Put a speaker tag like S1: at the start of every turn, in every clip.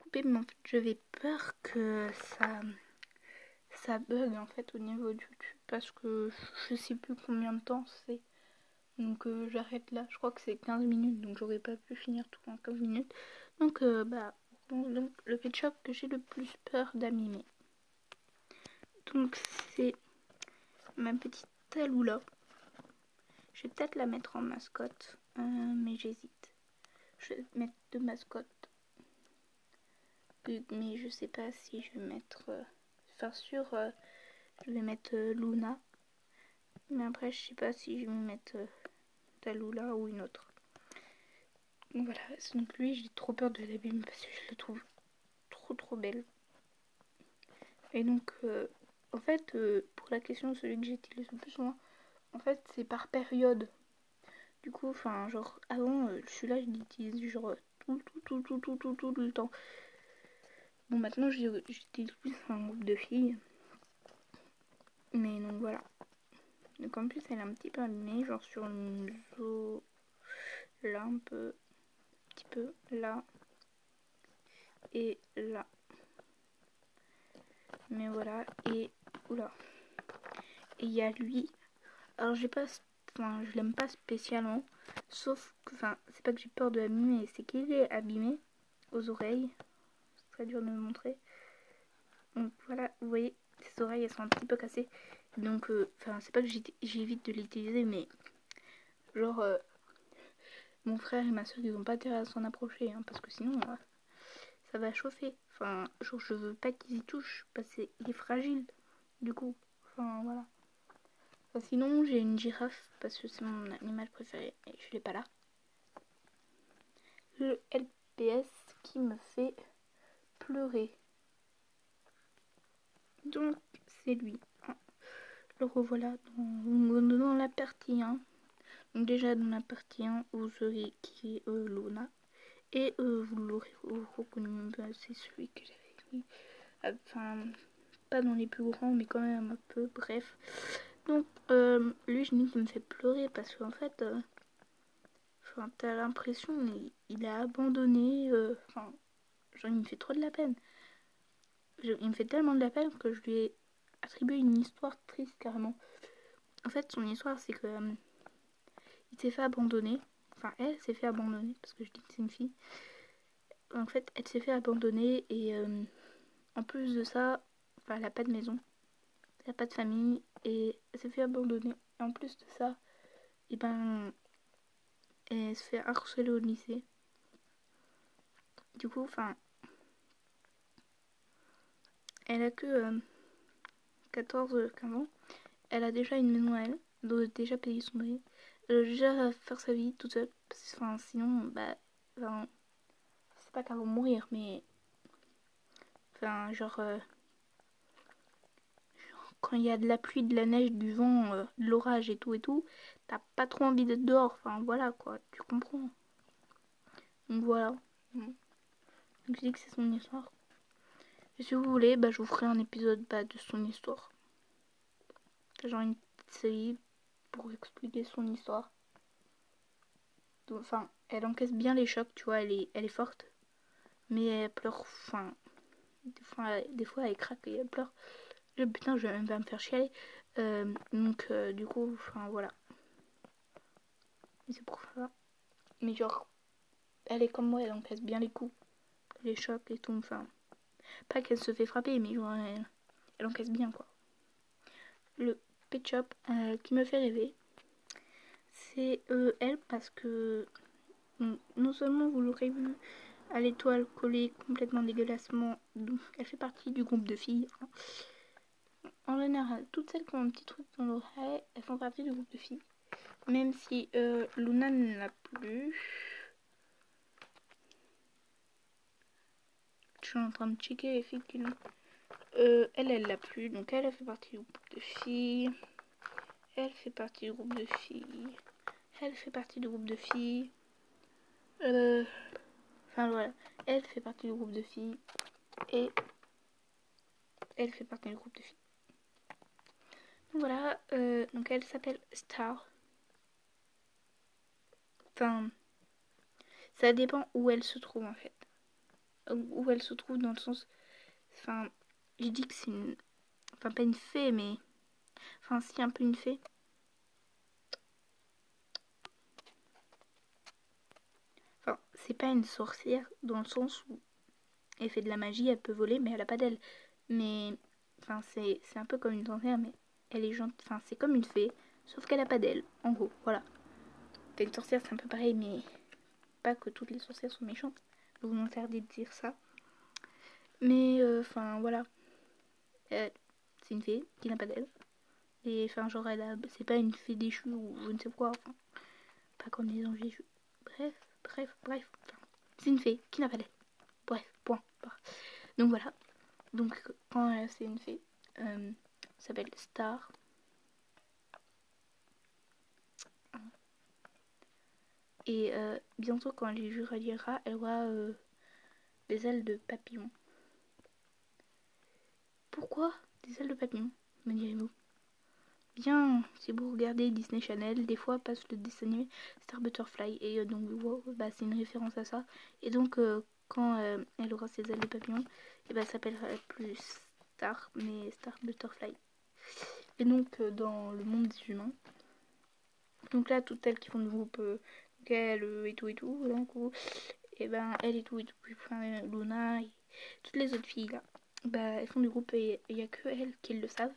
S1: couper, mais en fait j'avais peur que ça bug en fait au niveau de YouTube parce que je sais plus combien de temps c'est. Donc j'arrête là, je crois que c'est 15 minutes, donc j'aurais pas pu finir tout en 15 minutes. Donc donc le pet shop que j'ai le plus peur d'abîmer. Donc c'est ma petite Tallulah. Je vais peut-être la mettre en mascotte, mais j'hésite. Je vais mettre deux mascottes, mais je sais pas si je vais mettre... Enfin sûr, je vais mettre Luna. Mais après je sais pas si je vais mettre Tallulah ou une autre. Donc voilà, donc lui j'ai trop peur de l'abîmer parce que je le trouve trop belle. Et donc en fait pour la question de celui que j'utilise le plus souvent, en fait c'est par période. Du coup enfin genre avant celui-là je l'utilise genre tout le temps. Bon maintenant j'utilise plus un groupe de filles. Mais donc voilà. Donc en plus elle est un petit peu abîmée, genre sur une zo là un petit peu là et là. Mais voilà, et oula. Et il y a lui. Alors j'ai pas, enfin je l'aime pas spécialement, sauf que, enfin c'est pas que j'ai peur de l'abîmer, c'est qu'il est abîmé aux oreilles. C'est très dur de me montrer. Donc voilà, vous voyez, ses oreilles elles sont un petit peu cassées. Donc enfin c'est pas que j'évite de l'utiliser, mais genre mon frère et ma soeur ils ont pas intérêt à s'en approcher, hein, parce que sinon ça va chauffer. Enfin genre je veux pas qu'ils y touchent parce qu'il est fragile du coup. Enfin voilà. Sinon, j'ai une girafe parce que c'est mon animal préféré et je l'ai pas là. Le LPS qui me fait pleurer. Donc, c'est lui. Le revoilà dans la partie 1. Donc, déjà, dans la partie 1, vous aurez qui est Luna. Et vous l'aurez reconnu, c'est celui que j'avais mis. Enfin, pas dans les plus grands, mais quand même un peu, bref. Donc, lui, je dis qu'il me fait pleurer parce qu'en fait. Enfin, t'as l'impression il a abandonné. Enfin, genre, il me fait trop de la peine. Il me fait tellement de la peine que je lui ai attribué une histoire triste carrément. En fait, son histoire, c'est que il s'est fait abandonner. Enfin, elle s'est fait abandonner parce que je dis que c'est une fille. En fait, elle s'est fait abandonner et en plus de ça, enfin, elle a pas de maison, elle a pas de famille et elle s'est fait abandonner. Et en plus de ça, et ben, elle se fait harceler au lycée. Du coup, enfin, elle a que 14-15 ans. Elle a déjà une maison à elle, elle doit déjà payer son loyer. Elle doit déjà faire sa vie toute seule. Parce que, enfin, sinon, enfin, c'est pas qu'elle va mourir, mais. Enfin, quand il y a de la pluie, de la neige, du vent, de l'orage et tout, t'as pas trop envie d'être dehors. Enfin, voilà quoi, tu comprends. Donc voilà. Donc, je dis que c'est son histoire. Et si vous voulez, je vous ferai un épisode de son histoire. Genre une petite série pour expliquer son histoire. Enfin, elle encaisse bien les chocs, tu vois, elle est forte. Mais elle pleure, enfin, des fois elle craque et elle pleure. Putain, je vais me faire chialer. Donc, du coup, enfin, voilà. C'est pour ça. Mais genre, elle est comme moi, elle encaisse bien les coups, les chocs et tout. Enfin, pas qu'elle se fait frapper, mais genre, elle encaisse bien, quoi. Le pet shop qui me fait rêver, c'est elle parce que non seulement vous l'aurez vu à l'étoile collée complètement dégueulassement, donc elle fait partie du groupe de filles. Hein. En général, toutes celles qui ont un petit truc dans l'oreille, elles font partie du groupe de filles. Même si Luna ne l'a plus. Je suis en train de checker les filles qui l'ont. Elle l'a plus. Donc elle fait partie du groupe de filles. Elle fait partie du groupe de filles. Elle fait partie du groupe de filles. Enfin voilà. Elle fait partie du groupe de filles. Et elle fait partie du groupe de filles. Donc voilà. Donc elle s'appelle Star. Enfin, ça dépend où elle se trouve en fait. où elle se trouve dans le sens... Enfin, je dis que c'est une... Enfin, pas une fée, mais... Enfin, si, un peu une fée. Enfin, c'est pas une sorcière dans le sens où elle fait de la magie, elle peut voler, mais elle a pas d'ailes. Mais... Enfin, c'est un peu comme une sorcière, mais elle est gentille. Enfin, c'est comme une fée, sauf qu'elle a pas d'ailes, en gros, voilà. Enfin, une sorcière, c'est un peu pareil, mais... Pas que toutes les sorcières sont méchantes. Vous m'interdit de dire ça. Mais, enfin, voilà. C'est une fée qui n'a pas d'ailes. Et enfin, genre, c'est pas une fée déchue ou je ne sais quoi. Enfin, pas comme les anges déchus. Bref. Enfin, c'est une fée qui n'a pas d'aile. Bref, point. Donc voilà. Donc, quand c'est une fée, s'appelle Star. Et bientôt, quand elle les reliera, elle aura des ailes de papillon. Pourquoi des ailes de papillon, me direz-vous? Bien, si vous regardez Disney Channel, des fois passe le dessin animé Star Butterfly et donc wow, bah, c'est une référence à ça. Et donc quand elle aura ses ailes de papillon, et bah, ça s'appellera plus Star, mais Star Butterfly. Et donc dans le monde des humains, donc là toutes elles qui font le groupe elle et tout, donc et ben elle et tout, enfin, Luna, et toutes les autres filles là, bah elles font du groupe et il n'y a que elles qui le savent.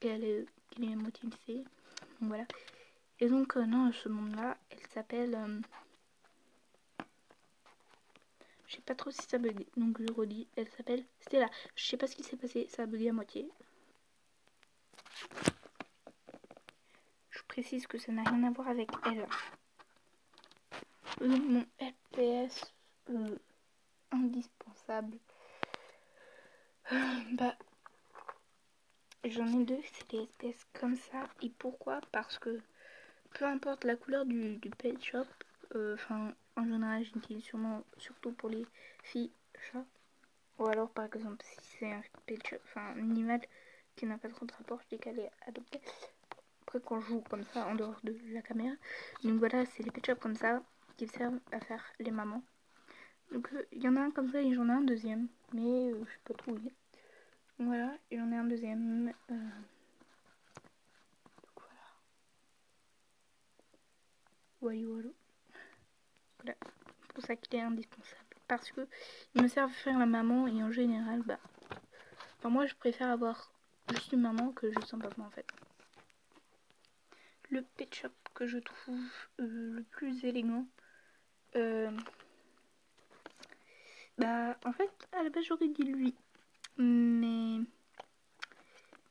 S1: Et elle est à moitié une fée. Donc voilà. Et donc, non, ce monde-là, elle s'appelle... je sais pas trop si ça bug. Donc je redis, elle s'appelle Stella. Je sais pas ce qui s'est passé, ça a bugué à moitié. Je précise que ça n'a rien à voir avec elle. Donc mon FPS indispensable. Bah, j'en ai deux, c'est des FPS comme ça. Et pourquoi? Parce que peu importe la couleur du pet shop, enfin, en général, j'utilise surtout pour les filles chats. Ou alors, par exemple, si c'est un pet shop, enfin, un animal qui n'a pas trop de rapport, je dis qu'elle est adoptée. Après, quand je joue comme ça, en dehors de la caméra. Donc voilà, c'est les pet shops comme ça qui servent à faire les mamans. Donc, il y en a un comme ça et j'en ai un deuxième. Mais je sais pas trop où il est. Donc voilà, et j'en ai un deuxième. Donc voilà. Voilà. Voilà. C'est pour ça qu'il est indispensable. Parce que il me sert à faire la maman et en général, bah... Enfin, moi, je préfère avoir juste une maman que juste un papa en fait. Le pet shop que je trouve le plus élégant, bah en fait à la base j'aurais dit lui, mais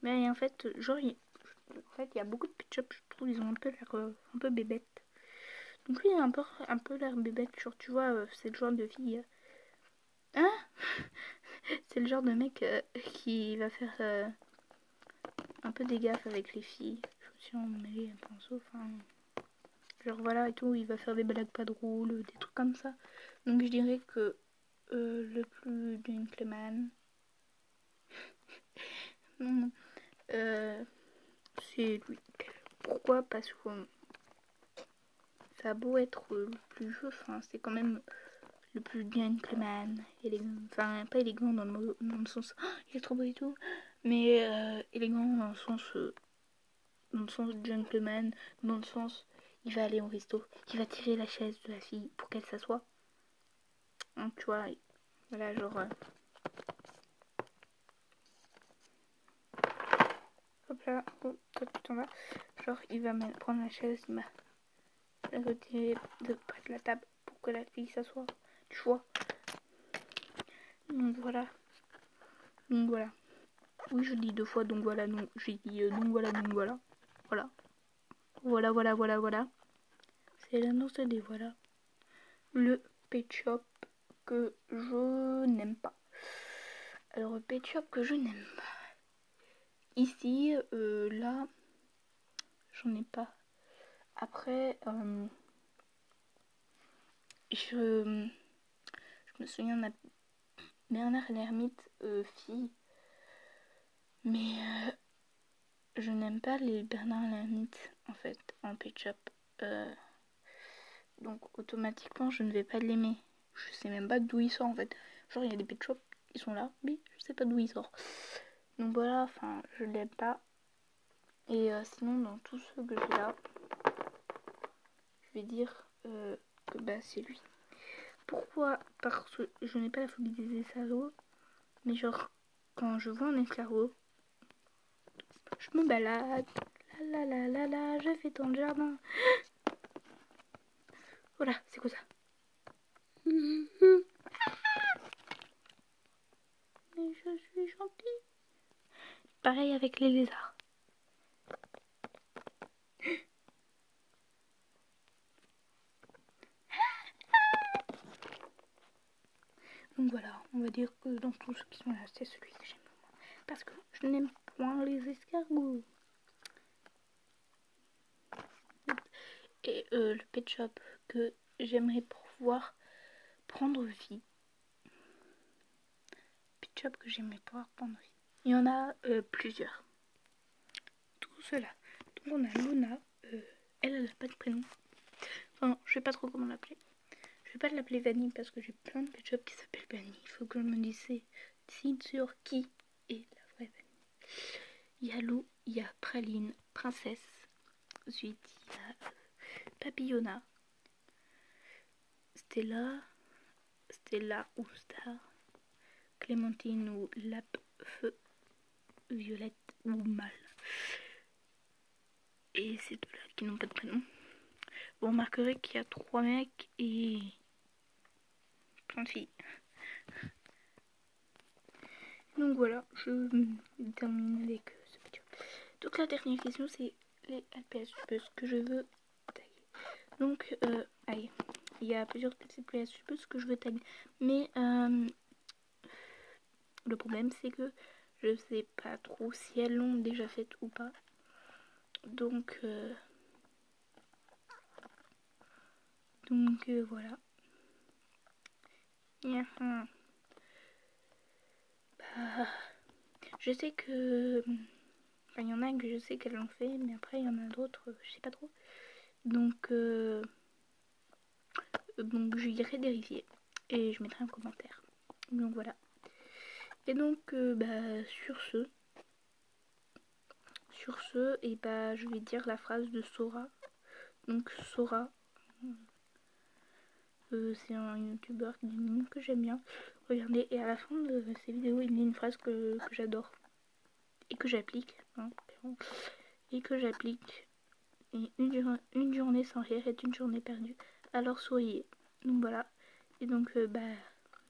S1: en fait genre en fait il y a beaucoup de pet shops, je trouve ils ont un peu l'air un peu bébête. Donc lui il a un peu l'air bébête, genre tu vois c'est le genre de fille hein c'est le genre de mec qui va faire un peu des gaffes avec les filles. Je me suis emmêlée un pinceau, enfin genre voilà et tout, il va faire des blagues pas drôles, des trucs comme ça. Donc je dirais que le plus gentleman, non, c'est lui. Pourquoi? Parce que ça a beau être le plus vieux, enfin c'est quand même le plus gentleman, élégant, enfin pas élégant dans le sens oh, il est trop beau et tout, mais élégant dans le sens gentleman, dans le sens il va aller au resto, il va tirer la chaise de la fille pour qu'elle s'assoie. Donc tu vois, voilà genre hop là, oh, toi tu t'en vas. Genre il va prendre la chaise, il va la retirer de près de la table pour que la fille s'assoie. Tu vois. Donc voilà. Donc voilà. Oui je dis deux fois donc voilà, donc j'ai dit donc voilà, donc voilà. Voilà. Voilà. C'est l'annonce des voilà. Le pet shop que je n'aime pas. Alors le pet shop que je n'aime pas. Ici, là, j'en ai pas. Après, je me souviens de Bernard l'ermite fille, mais je n'aime pas les Bernard l'ermite en fait en pet shop. Donc automatiquement je ne vais pas l'aimer. Je sais même pas d'où il sort en fait. Genre il y a des pet shops, ils sont là, mais je sais pas d'où il sort. Donc voilà, enfin je l'aime pas. Et sinon dans tous ceux que j'ai là, je vais dire que bah c'est lui. Pourquoi? Parce que je n'ai pas la phobie des escargots, mais genre quand je vois un escargot, je me balade, la, je fais ton jardin. Voilà, c'est quoi ça? Mais je suis gentille. Pareil avec les lézards. Donc voilà, on va dire que dans tous ceux qui sont là, c'est celui que j'aime le moins. Parce que je n'aime point les escargots. Et le pet shop que j'aimerais pouvoir prendre vie. Pet shop que j'aimerais pouvoir prendre vie. Il y en a plusieurs. Tout cela. Donc on a Luna. Elle n'a pas de prénom. Enfin, je sais pas trop comment l'appeler. Je vais pas l'appeler Vanille parce que j'ai plein de pet shops qui s'appellent Vanille. Il faut que je me décide sur qui est la vraie Vanille. Il y a Lou, il y a Praline, Princesse. Ensuite, il y a Papillona, Stella ou Star, Clémentine ou Lap, Feu, Violette ou Mal. Et c'est deux-là qui n'ont pas de prénom. Vous remarquerez qu'il y a 3 mecs et plein de filles. Donc voilà, je termine avec ce petit. Donc la dernière question, c'est les LPS que je veux tailler. Donc, allez, il y a plusieurs LPS que je veux tailler. Mais le problème, c'est que je sais pas trop si elles l'ont déjà fait ou pas. Donc voilà. Bah, je sais que... Enfin, il y en a que je sais qu'elles l'ont fait, mais après, il y en a d'autres, je sais pas trop. Donc je irai vérifier et je mettrai un commentaire. Donc voilà. Et donc, bah, sur ce, et bah, je vais dire la phrase de Sora. Donc Sora, c'est un youtubeur que j'aime bien. Regardez, et à la fin de ces vidéos, il met une phrase que j'adore et que j'applique. Hein, et que j'applique. Et une journée sans rire est une journée perdue. Alors souriez. Donc voilà. Et donc, bah,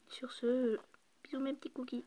S1: sur ce, bisous mes petits cookies.